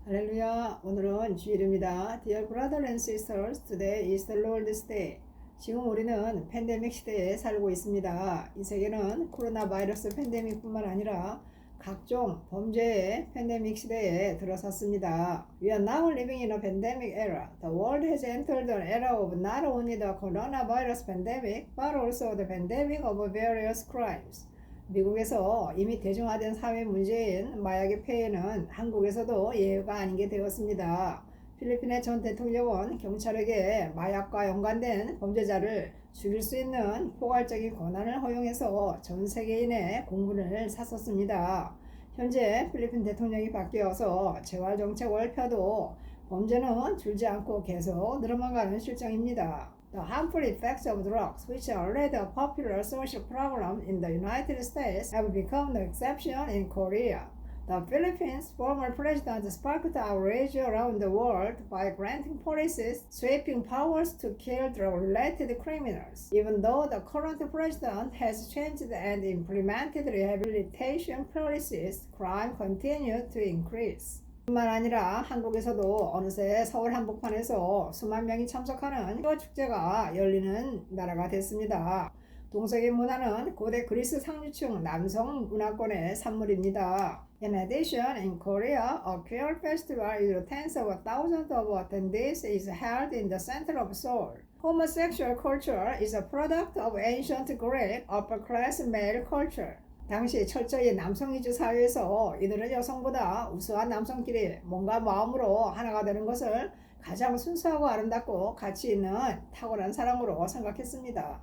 할렐루야. 오늘은 주일입니다. Dear brothers and sisters, today is the Lord's Day. 지금 우리는 팬데믹 시대에 살고 있습니다. 이 세계는 코로나 바이러스 팬데믹뿐만 아니라 각종 범죄의 팬데믹 시대에 들어섰습니다. We are now living in a pandemic era. The world has entered an era of not only the coronavirus pandemic, but also the pandemic of various crimes. 미국에서 이미 대중화된 사회 문제인 마약의 폐해는 한국에서도 예외가 아닌 게 되었습니다. 필리핀의 전 대통령은 경찰에게 마약과 연관된 범죄자를 죽일 수 있는 포괄적인 권한을 허용해서 전 세계인의 공분을 샀었습니다. 현재 필리핀 대통령이 바뀌어서 재활정책을 펴도 범죄는 줄지 않고 계속 늘어만 가는 실정입니다. The harmful effects of drugs, which are already a popular social problem in the United States, have become the exception in Korea. The Philippines' former president sparked outrage around the world by granting policies sweeping powers to kill drug-related criminals. Even though the current president has changed and implemented rehabilitation policies, crime continued to increase. 뿐만 아니라 한국에서도 어느새 서울 한복판에서 수만 명이 참석하는 축제가 열리는 나라가 됐습니다. 동서의 문화는 고대 그리스 상류층 남성 문화권의 산물입니다. In addition, in Korea, a queer festival with tens of thousands of attendees is held in the center of Seoul. Homosexual culture is a product of ancient Greek upper-class male culture. 당시 철저히 남성 위주 사회에서 이들은 여성보다 우수한 남성끼리 몸과 마음으로 하나가 되는 것을 가장 순수하고 아름답고 가치 있는 탁월한 사랑으로 생각했습니다.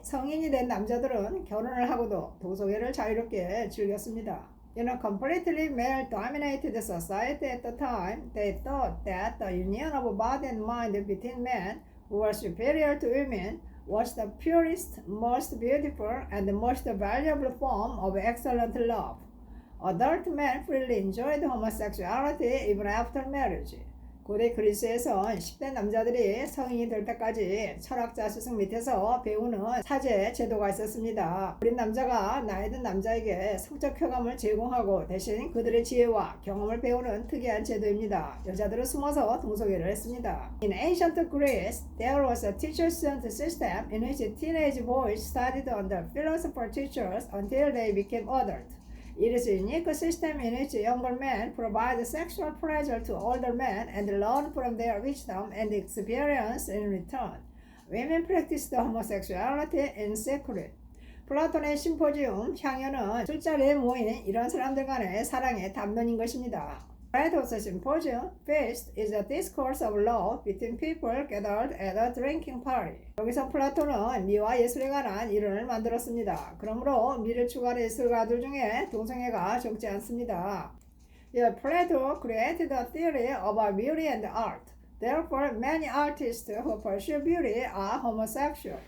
성인이 된 남자들은 결혼을 하고도 동성애를 자유롭게 즐겼습니다. In a completely male-dominated society at the time, they thought that the union of body and mind between men who were superior to women was the purest, most beautiful, and most valuable form of excellent love. Adult men freely enjoyed homosexuality even after marriage. 고대 그리스에선 10대 남자들이 성인이 될 때까지 철학자 스승 밑에서 배우는 사제 제도가 있었습니다. 어린 남자가 나이 든 남자에게 성적 쾌감을 제공하고 대신 그들의 지혜와 경험을 배우는 특이한 제도입니다. 여자들은 숨어서 동성애를 했습니다. In ancient Greece, there was a teacher-student system in which teenage boys studied under philosopher teachers until they became adults. It is a unique system in which younger men provide sexual pleasure to older men and learn from their wisdom and experience in return. Women practiced homosexuality in secret. 플라톤의 심포지움 향연은 술자리에 모인 이런 사람들 간의 사랑의 담론인 것입니다. Plato's Symposium Feast is a discourse of love between people gathered at a drinking party. 여기서 플라톤은 미와 예술에 관한 이론을 만들었습니다. 그러므로 미를 추구하는 예술가들 중에 동성애가 적지 않습니다. Plato created a theory about beauty and art. Therefore, many artists who pursue beauty are homosexual.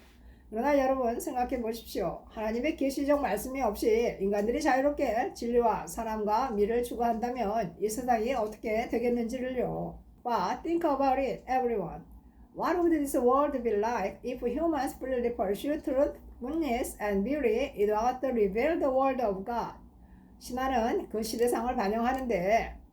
그러나 여러분 생각해 보십시오. 하나님의 계시적 말씀이 없이 인간들이 자유롭게 진리와 사랑과 미를 추구한다면 이 세상이 어떻게 되겠는지를요. But think about it, everyone. What would this world be like if humans freely pursue truth, goodness, and beauty without the revealed word of God? 신화는 그 시대상을 반영하는데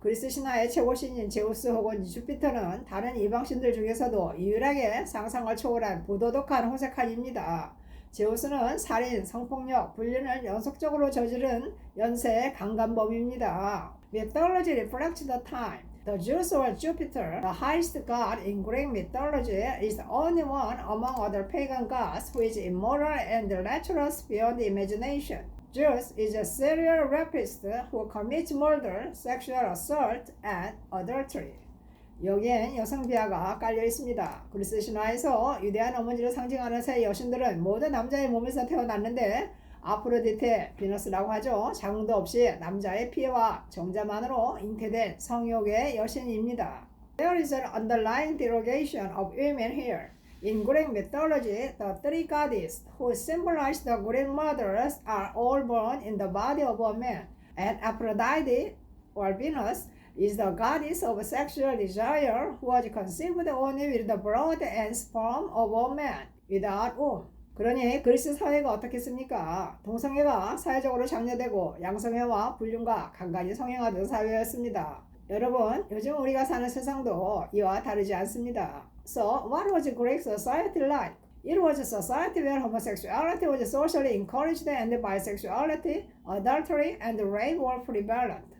그리스 신화의 최고신인 제우스 혹은 주피터는 다른 이방신들 중에서도 유일하게 상상을 초월한 부도덕한 호색한입니다. 제우스는 살인, 성폭력, 불륜을 연속적으로 저지른 연쇄 강간범입니다. Mythology reflects the time. The Zeus or Jupiter, the highest god in Greek mythology, is the only one among other pagan gods who is immoral and lecherous beyond imagination. Zeus is a serial rapist who commits murder, sexual assault, and adultery. 여기엔 여성 비하가 깔려 있습니다. 그리스 신화에서 위대한 어머니를 상징하는 세 여신들은 모두 남자의 몸에서 태어났는데 아프로디테, 비너스라고 하죠. 자궁도 없이 남자의 피해와 정자만으로 잉태된 성욕의 여신입니다. There is an underlying derogation of women here. In Greek mythology, the three goddesses who symbolize the Greek mothers are all born in the body of a man, and Aphrodite, or Venus, is the goddess of sexual desire who was conceived only with the blood and sperm of a man, without womb. 그러니 그리스 사회가 어떻겠습니까? 동성애가 사회적으로 장려되고 양성애와 불륜과 간간히 성행하던 사회였습니다. 여러분, 요즘 우리가 사는 세상도 이와 다르지 않습니다. So, what was Greek society like? It was a society where homosexuality was socially encouraged and bisexuality, adultery, and rape were prevalent.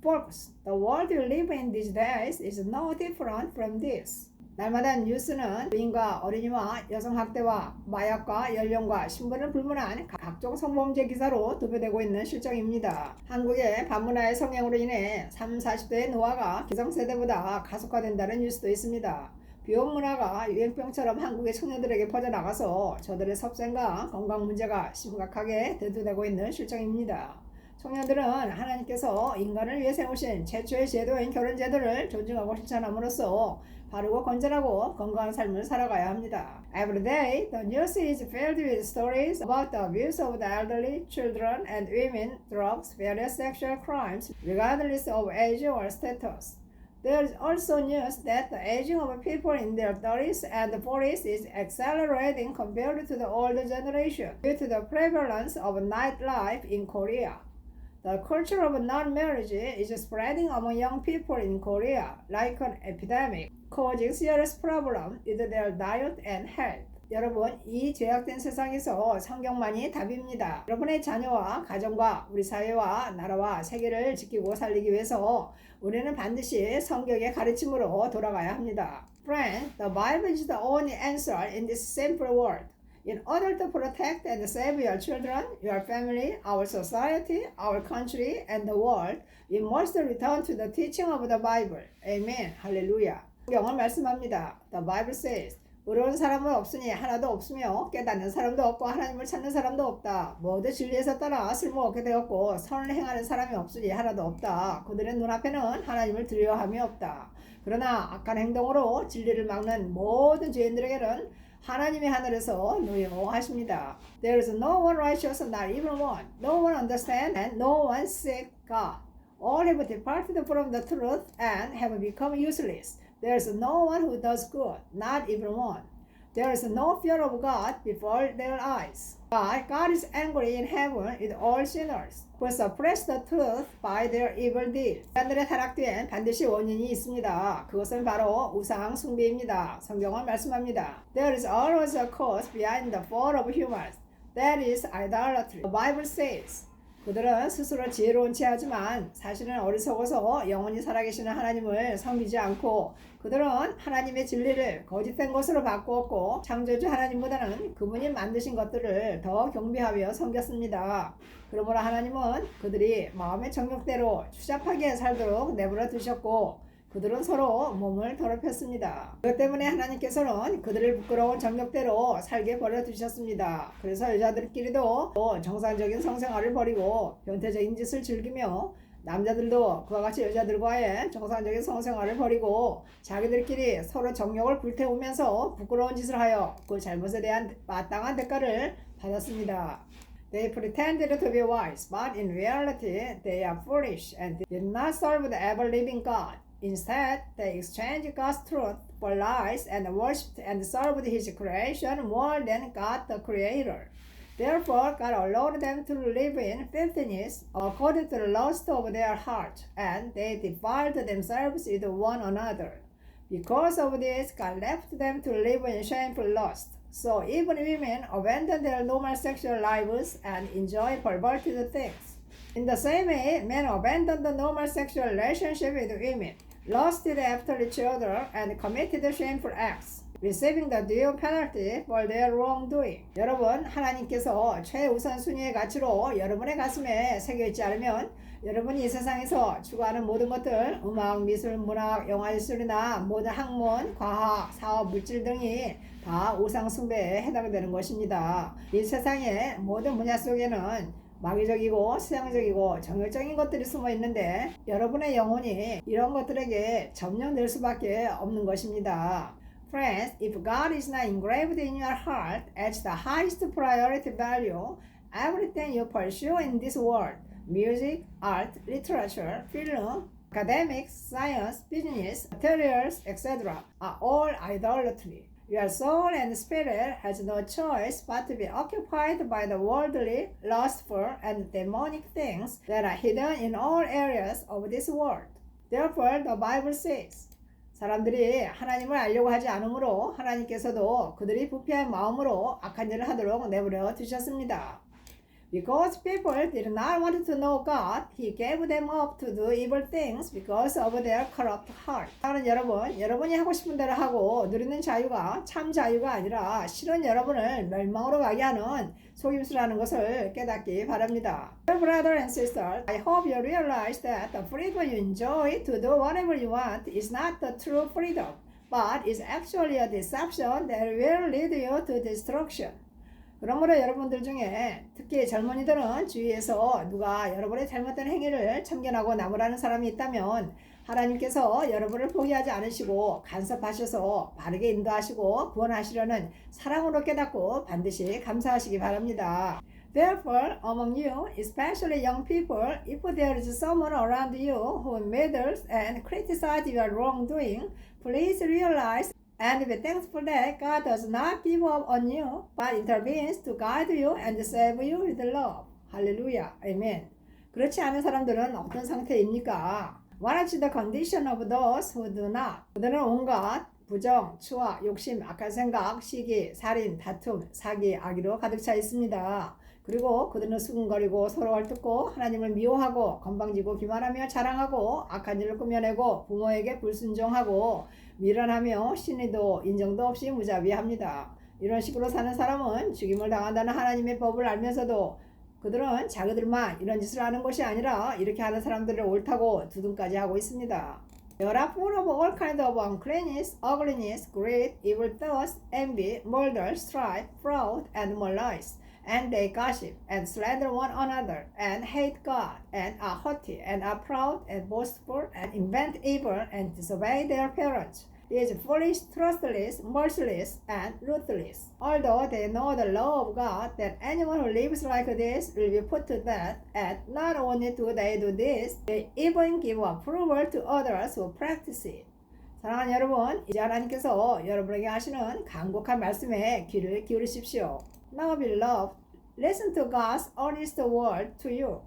Folks, the world we live in these days is no different from this. 날마다 뉴스는 부인과 어린이와 여성학대와 마약과 연령과 신분을 불문한 각종 성범죄 기사로 도배되고 있는 실정입니다. 한국의 반문화의 성향으로 인해 30, 40대의 노화가 기성세대보다 가속화된다는 뉴스도 있습니다. 비혼 문화가 유행병처럼 한국의 청년들에게 퍼져나가서 저들의 섭생과 건강 문제가 심각하게 대두되고 있는 실정입니다. 청년들은 하나님께서 인간을 위해 세우신 최초의 제도인 결혼제도를 존중하고 실천함으로써 바르고 건전하고 건강한 삶을 살아가야 합니다. Every day, the news is filled with stories about the abuse of the elderly, children, and women, drugs, various sexual crimes, regardless of age or status. There is also news that the aging of people in their 30s and 40s is accelerating compared to the older generation due to the prevalence of nightlife in Korea. The culture of non-marriage is spreading among young people in Korea like an epidemic, causing serious problems with their diet and health. 여러분, 이 죄악된 세상에서 성경만이 답입니다. 여러분의 자녀와 가정과 우리 사회와 나라와 세계를 지키고 살리기 위해서 우리는 반드시 성경의 가르침으로 돌아가야 합니다. Friend, the Bible is the only answer in this simple world. In order to protect and save your children, your family, our society, our country, and the world, we must return to the teaching of the Bible. Amen. 할렐루야. 성경은 말씀합니다. The Bible says, 의로운 사람은 없으니 하나도 없으며 깨닫는 사람도 없고 하나님을 찾는 사람도 없다. 모두 진리에서 따라 쓸모없게 되었고 선을 행하는 사람이 없으니 하나도 없다. 그들의 눈앞에는 하나님을 두려워함이 없다. 그러나 악한 행동으로 진리를 막는 모든 죄인들에게는 하나님의 하늘에서 노여하십니다. There is no one righteous, not even one. No one understands and no one seeks God. All have departed from the truth and have become useless. There is no one who does good, not even one. There is no fear of God before their eyes. But God is angry in heaven with all sinners who suppress the truth by their evil deeds. 인간들의 타락 뒤엔 반드시 원인이 있습니다. 그것은 바로 우상 숭배입니다. 성경은 말씀합니다. There is always a cause behind the fall of humans. That is idolatry. The Bible says, 그들은 스스로 지혜로운 체하지만 사실은 어리석어서 영원히 살아계시는 하나님을 섬기지 않고 그들은 하나님의 진리를 거짓된 것으로 바꾸었고 창조주 하나님보다는 그분이 만드신 것들을 더 경배하며 섬겼습니다. 그러므로 하나님은 그들이 마음의 정욕대로 추잡하게 살도록 내버려 두셨고 그들은 서로 몸을 더럽혔습니다. 그것 때문에 하나님께서는 그들을 부끄러운 정욕대로 살게 버려두셨습니다. 그래서 여자들끼리도 정상적인 성생활을 버리고 변태적인 짓을 즐기며 남자들도 그와 같이 여자들과의 정상적인 성생활을 버리고 자기들끼리 서로 정욕을 불태우면서 부끄러운 짓을 하여 그 잘못에 대한 마땅한 대가를 받았습니다. They pretended to be wise, but in reality they are foolish and did not serve the ever-living God. Instead, they exchanged God's truth for lies and worshipped and served His creation more than God the Creator. Therefore, God allowed them to live in filthiness according to the lust of their heart, and they defiled themselves with one another. Because of this, God left them to live in shameful lust. So even women abandon their normal sexual lives and enjoy perverted things. In the same way, men abandoned the normal sexual relationship with women, lusted after each other, and committed shameful acts, receiving the due penalty for their wrongdoing. 여러분, 하나님께서 최우선 순위의 가치로 여러분의 가슴에 새겨있지 않으면 여러분이 이 세상에서 추구하는 모든 것들, 음악, 미술, 문학, 영화, 예술이나 모든 학문, 과학, 사업, 물질 등이 다 우상 숭배에 해당되는 것입니다. 이 세상의 모든 분야 속에는 마귀적이고 세상적이고 정욕적인 것들이 숨어 있는데 여러분의 영혼이 이런 것들에게 점령될 수밖에 없는 것입니다. Friends, if God is not engraved in your heart as the highest priority value, everything you pursue in this world, music, art, literature, film, academics, science, business, materials, etc., are all idolatry. Your soul and spirit has no choice but to be occupied by the worldly, lustful, and demonic things that are hidden in all areas of this world. Therefore, the Bible says, 사람들이 하나님을 알려고 하지 않으므로 하나님께서도 그들이 부패한 마음으로 악한 일을 하도록 내버려 두셨습니다. Because people did not want to know God, He gave them up to do evil things because of their corrupt heart. 사랑하는 여러분, 여러분이 하고 싶은 대로 하고 누리는 자유가 참 자유가 아니라 실은 여러분을 멸망으로 가게 하는 속임수라는 것을 깨닫기 바랍니다. Dear brother and sister, I hope you realize that the freedom you enjoy to do whatever you want is not the true freedom, but is actually a deception that will lead you to destruction. 그러므로 여러분들 중에 특히 젊은이들은 주위에서 누가 여러분의 잘못된 행위를 참견하고 나무라는 사람이 있다면 하나님께서 여러분을 포기하지 않으시고 간섭하셔서 바르게 인도하시고 구원하시려는 사랑으로 깨닫고 반드시 감사하시기 바랍니다. Therefore, among you, especially young people, if there is someone around you who meddles and criticizes your wrongdoing, please realize and be thankful that God does not give up on you, but intervenes to guide you and save you with love. 할렐루야. 아멘. 그렇지 않은 사람들은 어떤 상태입니까? What is the condition of those who do not? 그들은 온갖 부정, 추악, 욕심, 악한 생각, 시기, 살인, 다툼, 사기, 악의로 가득 차 있습니다. 그리고 그들은 수군거리고 서로 헐뜯고 하나님을 미워하고 건방지고 기만하며 자랑하고 악한 일을 꾸며내고 부모에게 불순종하고 미련하며 신의도 인정도 없이 무자비합니다. 이런 식으로 사는 사람은 죽임을 당한다는 하나님의 법을 알면서도 그들은 자기들만 이런 짓을 하는 것이 아니라 이렇게 하는 사람들을 옳다고 두둔까지 하고 있습니다. They are full of all kinds of uncleanness, ugliness, greed, evil thoughts, envy, murder, strife, fraud, and malice. And they gossip and slander one another and hate God and are haughty and are proud and boastful and invent evil and disobey their parents. Is foolish, trustless, merciless, and ruthless. Although they know the law of God, that anyone who lives like this will be put to death, and not only do they do this, they even give approval to others who practice it. 사랑하는 여러분, 이제 하나님께서 여러분에게 하시는 간곡한 말씀에 귀를 기울이십시오. Now, beloved, listen to God's honest word to you.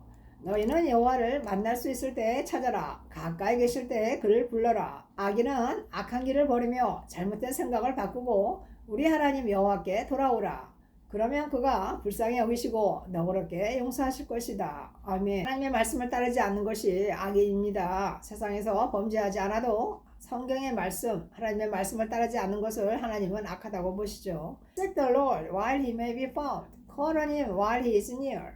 너희는 여호와를 만날 수 있을 때 찾아라. 가까이 계실 때 그를 불러라. 악인은 악한 길을 버리며 잘못된 생각을 바꾸고 우리 하나님 여호와께 돌아오라. 그러면 그가 불쌍히 여기시고 너그럽게 용서하실 것이다. 아멘. 하나님의 말씀을 따르지 않는 것이 악입니다. 세상에서 범죄하지 않아도 성경의 말씀, 하나님의 말씀을 따르지 않는 것을 하나님은 악하다고 보시죠. Seek the Lord while he may be found. Call on him while he is near.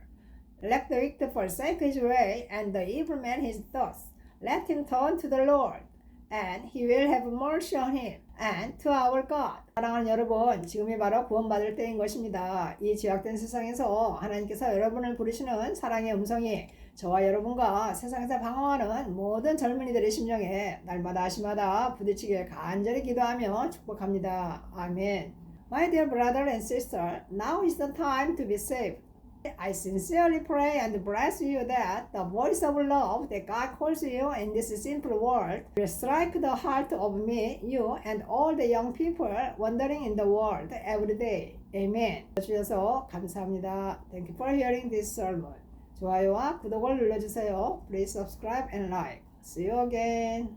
Let the wicked forsake his way, and the evil man his thoughts. Let him turn to the Lord, and he will have mercy on him, and to our God. 사랑하는 여러분, 지금이 바로 구원받을 때인 것입니다. 이 죄악된 세상에서 하나님께서 여러분을 부르시는 사랑의 음성이 저와 여러분과 세상에서 방황하는 모든 젊은이들의 심령에 날마다 아침마다 부딪히길 간절히 기도하며 축복합니다. 아멘. My dear brother and sister, now is the time to be saved. I sincerely pray and bless you that the voice of love that God calls you in this simple world will strike the heart of me, you, and all the young people wandering in the world every day. Amen. 주셔서 감사합니다. Thank you for hearing this sermon. 좋아요와 구독을 눌러주세요. Please subscribe and like. See you again.